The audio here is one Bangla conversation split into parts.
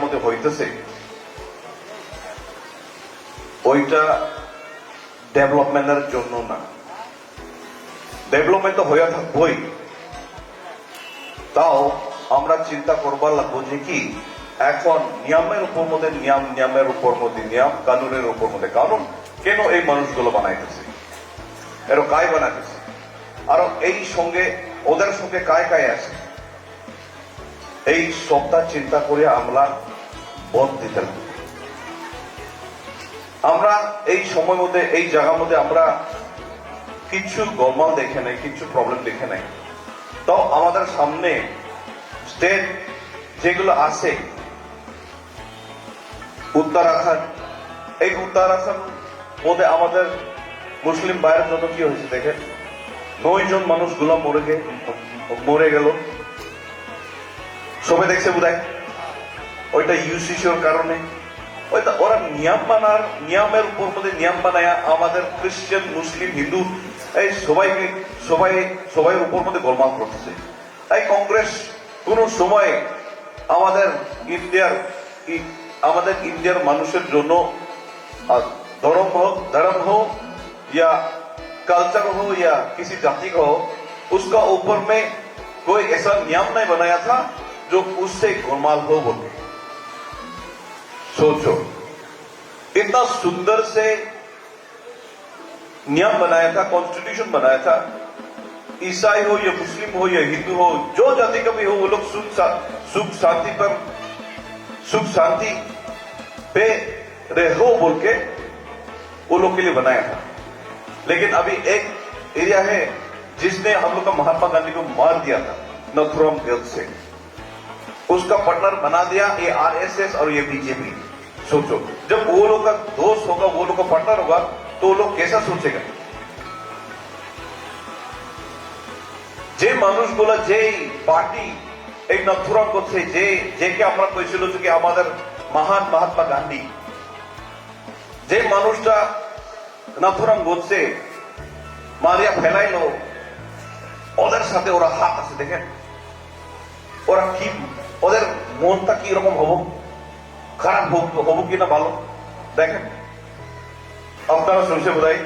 ইন্ডিয়ার মধ্যে হইতেছে ওইটা ডেভেলপমেন্টের জন্য না। ডেভেলপমেন্ট তো হইয়া থাকবই, তাও আমরা চিন্তা করবার লাগবো যে কি এখন নিয়মের উপর মধ্যে নিয়ম, নিয়মের উপর মধ্যে নিয়ম, কানুনের উপর মধ্যে কানুন। কেন এই মানুষগুলো বানাইতেছে, এরা কায় বানাইতেছে, আর এই সঙ্গে ওদের সঙ্গে কায় কায় আছে, এই সবটা চিন্তা করে আমরা ভোট দিতে লাগবে। আমরা এই সময় মধ্যে এই জায়গার মধ্যে আমরা কিছু গোলমাল দেখে নাই, কিছু প্রবলেম দেখে নাই। তো আমাদের সামনে স্টেট যেগুলো আছে, উত্তরাখণ্ড, এই উত্তরাখণ্ড মধ্যে আমাদের মুসলিম ভাইয়ের জন্য কি হয়েছে দেখেন, 9 জন মানুষগুলো মরে গেল। সবাই দেখছে বোধহয়, ওইটা ইউসিসির কারণে। ওইটা ওরা নিয়মের উপর মধ্যে নিয়ম বানায় আমাদের খ্রিস্টান, মুসলিম, হিন্দু এই সবাই উপর মধ্যে গোলমাল করতেছে। এই কংগ্রেস কোন সময় আমাদের ইন্ডিয়ার মানুষের জন্য धर्म हो या कल्चर हो या किसी जाति का हो, उसका ऊपर में कोई ऐसा नियम नहीं बनाया था जो उससे गोलमाल हो बोले। सोचो, इतना सुंदर से नियम बनाया था, कॉन्स्टिट्यूशन बनाया था। ईसाई हो या मुस्लिम हो या हिंदू हो, जो जाति का भी हो, वो लोग सुख शांति पे रहो बोल के वो लोग के लिए बनाया था। लेकिन अभी एक एरिया है जिसने हम लोग का महात्मा गांधी को मार दिया था, नथुराम गोडसे, उसका पार्टनर बना दिया ये आरएसएस और ये बीजेपी। सोचो, जब वो लोग का दोस्त होगा, वो लोग का पार्टनर होगा, तो वो लोग कैसा सोचेगा? যে মানুষগুলো যেই পার্টি এই নথুরাম গোডসে যে আমরা কইছিল যে আমাদের মহান মহাত্মা গান্ধী, যে মানুষটা নাথুরাম গোডসে মারিয়া ফেলাইলো, ওদের সাথে ওরা হাত আছে। দেখেন ওরা কি, ওদের মনটা কি রকম হবো, খারাপ হবো কিনা ভালো। দেখেন আপনারা শুনছে বোধহয়,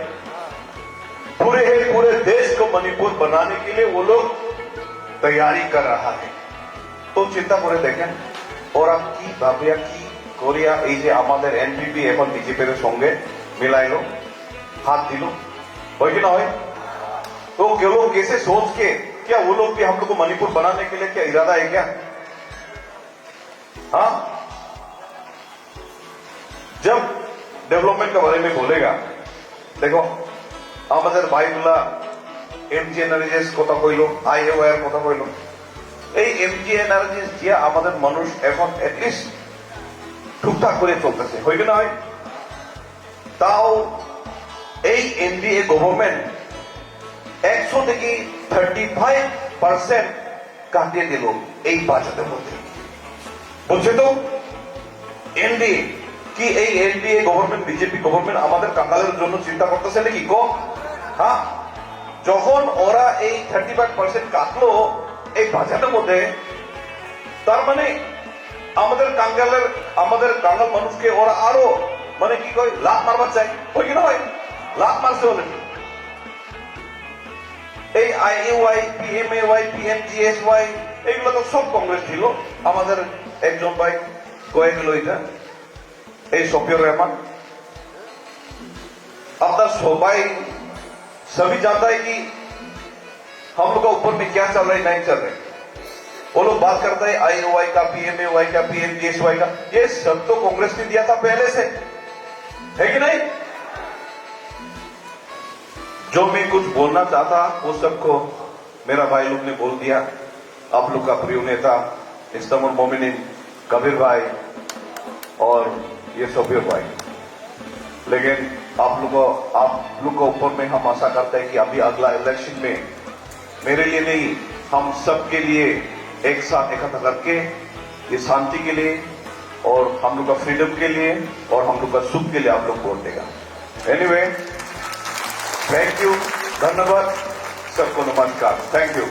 पूरे देश को मणिपुर बनाने के लिए वो लोग तैयारी कर रहा है। तो চিন্তা করে দেখেন ওরা কি ভাবিয়া কি করিয়া এই যে আমাদের এনপিপি এখন বিজেপির সঙ্গে मिलाइलो, हाथ दिलो, हो कि ना हो? तो वो लोग कैसे सोच के, क्या वो लोग भी हम लोग को मणिपुर बनाने के लिए क्या इरादा है क्या? हाँ, जब डेवलपमेंट के बारे में बोलेगा, देखो আমাদের ভাইগুলা এমজিএনআরজিএস কথা কইলো, আইওআর কথা কইলো। এই এমজিএনআরজিএস দিয়ে আমাদের মানুষ এখন এটলিস্ট টুকটাক করে চলতেছে, হয় কি না হয়? তাও এই এনডিএ গভর্নমেন্ট 100 থেকে 35% কাটিয়ে দিল এই বাজেটের মধ্যে। বলছে তো এনডিএ কি, এই এনডিএ গভর্নমেন্ট, বিজেপি গভর্নমেন্ট আমাদের কাঙ্গালের জন্য চিন্তা করতেছে নাকি? হ্যাঁ, যখন ওরা এই 35% কাটলো এই বাজেটের মধ্যে, তার মানে আমাদের কাঙ্গাল মানুষকে ওরা আরো মানে কি কয় লাভ মারবার চাই, হয় কি না হয়? লাভ মারছে অলরেডি। এই আইএওয়াই, পিএমএওয়াই, পিএমজিএসওয়াই এইগুলো তো সব কংগ্রেস ছিল। আমাদের একজন ভাই কয়ে গেল এটা, এই শফিউর রহমান। अपना सभी जानता है कि हम लोग का ऊपर में क्या चल रहा है, नहीं चल रहा है। वो लोग बात करता है आईओआई का, पीएमएवाई का, पीएमजीएसवाई का, ये सब तो कांग्रेस ने दिया था पहले से, है कि नहीं? जो मैं कुछ बोलना चाहता वो सबको मेरा भाई लोग ने बोल दिया। आप लोग का प्रिय नेता इस्लामुल मोमिनीन कबीर भाई और ये शफीर भाई। लेकिन आप लोग को ऊपर में हम आशा करते हैं कि अभी अगला इलेक्शन में मेरे लिए नहीं, हम सब के लिए एक साथ इकट्ठा करके ये शांति के लिए और हम लोग का फ्रीडम के लिए और हम लोग का सुख के लिए आप लोग वोट देगा। एनीवे, थैंक यू, धन्यवाद, सबको नमस्कार, थैंक यू।